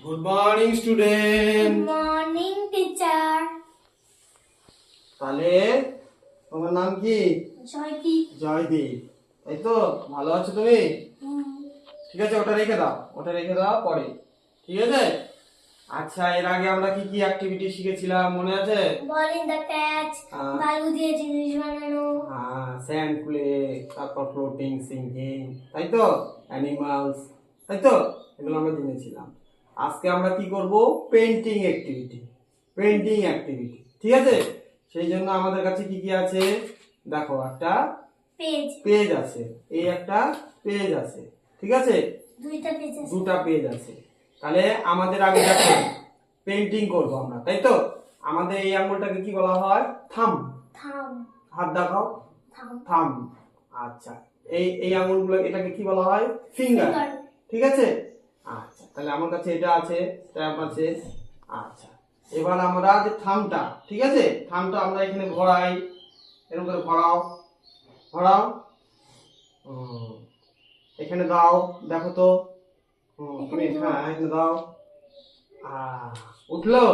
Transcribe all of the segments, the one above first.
Good morning student. Good morning teacher. তাহলে তোমার নাম কি? জয়দীপ। জয়দীপ, তাই তো? ভালো আছো তুমি? ঠিক আছে, ওটা রেখে দাও, পরে। ঠিক আছে। আচ্ছা, এর আগে আমরা কি কি অ্যাক্টিভিটি শিখেছিলাম মনে আছে? বল ইন দ্য ক্যাচ, বালু দিয়ে জিনিস বানানো। হ্যাঁ, স্যান্ড প্লে, তারপর ফ্লোটিং, সিঙ্কিং, তাই তো? অ্যানিমালস, তাই তো? এগুলো আমরা জেনেছিলাম। আজকে আমরা কি করব? Painting activity. ঠিক আছে। সেই জন্য আমাদের কাছে কি কি আছে দেখো, একটা পেজ আছে, এই একটা পেজ আছে, ঠিক আছে? দুটা পেজ আছে। তাহলে আমাদের আগে দেখো পেন্টিং করব আমরা, তাই তো? আমাদের এই আঙ্গুলটাকে কি বলা হয়? থাম। হাত দেখাও, থাম। আচ্ছা, এই আঙ্গুলগুলো এটাকে কি বলা হয়? ফিঙ্গার। ঠিক আছে। আচ্ছা, তাহলে আমার কাছে এটা আছে, স্ট্যাম্প আছে। আচ্ছা, এবার আমরা যে থামটা, ঠিক আছে, থামটা আমরা এখানে ভরাই, এরকম করে ভরাও। এখানে দাও, দেখো তো। তুমি হ্যাঁ, এখানে দাও। উঠলো।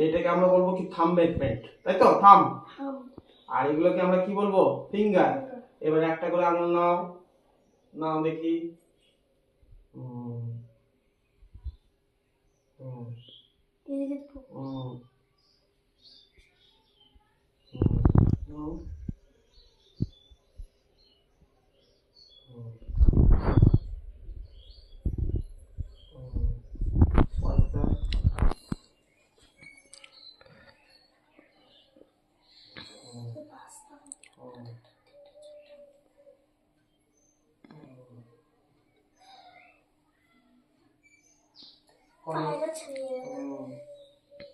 এটাকে আমরা বলবো কি? থাম্বপ্রিন্ট, তাই তো? থাম। আর এগুলোকে আমরা কি বলবো? ফিঙ্গার। এবার একটা করে আঙুল নাও দেখি।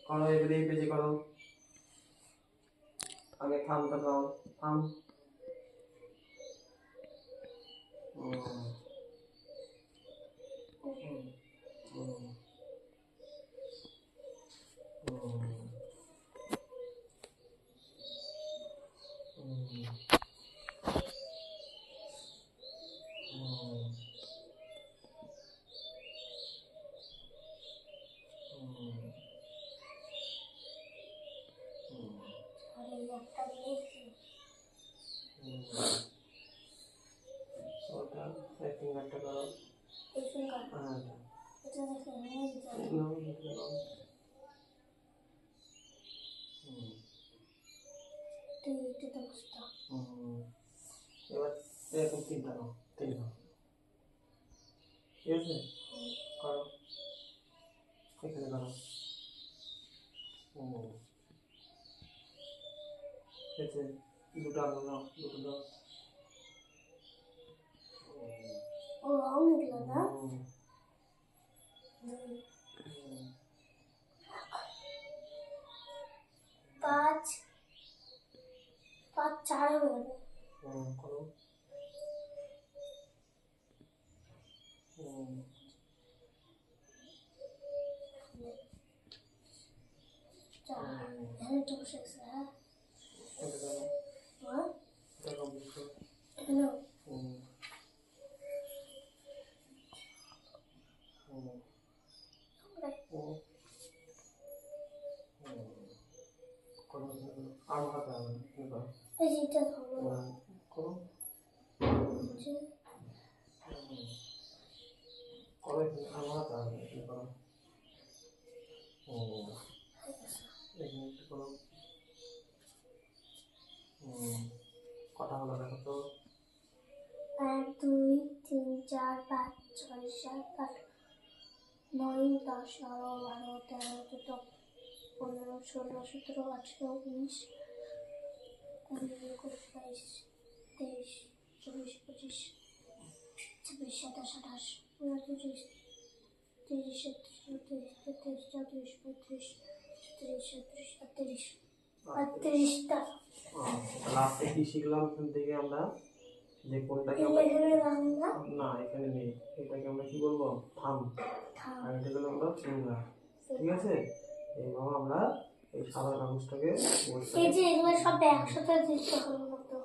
করো, এবারে এই পেজে করো। আগে থামটা দাও, থাম। এবার এরকম তিনটা নাও, ঠিক আছে? করো, এখানে করো। ঠিক আছে, দুটো আঙুল নাও, দুটো দাও। পাঁচ চার হয়ে করো। আর হাতে করো, আমার হাতে করো। করো। কটা হলো দেখো তো? 1 2 3 4 5 6 7 8 9 10 11 12 13 14 15 16 17 18 19 20 21 22 23 24 25 26 27 28 29 30 31 32 33 34 35 36 38টা। লাস্টে কি শিখলাম এখান থেকে আমরা? যে কোনটাকে না, এখানে নেই। এটাকে আমরা কি বলবো? থাম। আর এটা হলো আমরা ফিঙ্গার। ঠিক আছে। এইভাবে আমরা এই সাদা কাগজটাকে এগুলো সব একসাথে দিতে হবে মতো।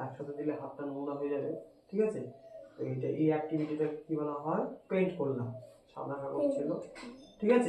একসাথে দিলে হাতটা নোংরা হয়ে যাবে। ঠিক আছে। তো এই অ্যাক্টিভিটিটা কি বলা হয়? পেইন্ট করলাম। সাদা কাগজ ছিল, ঠিক আছে।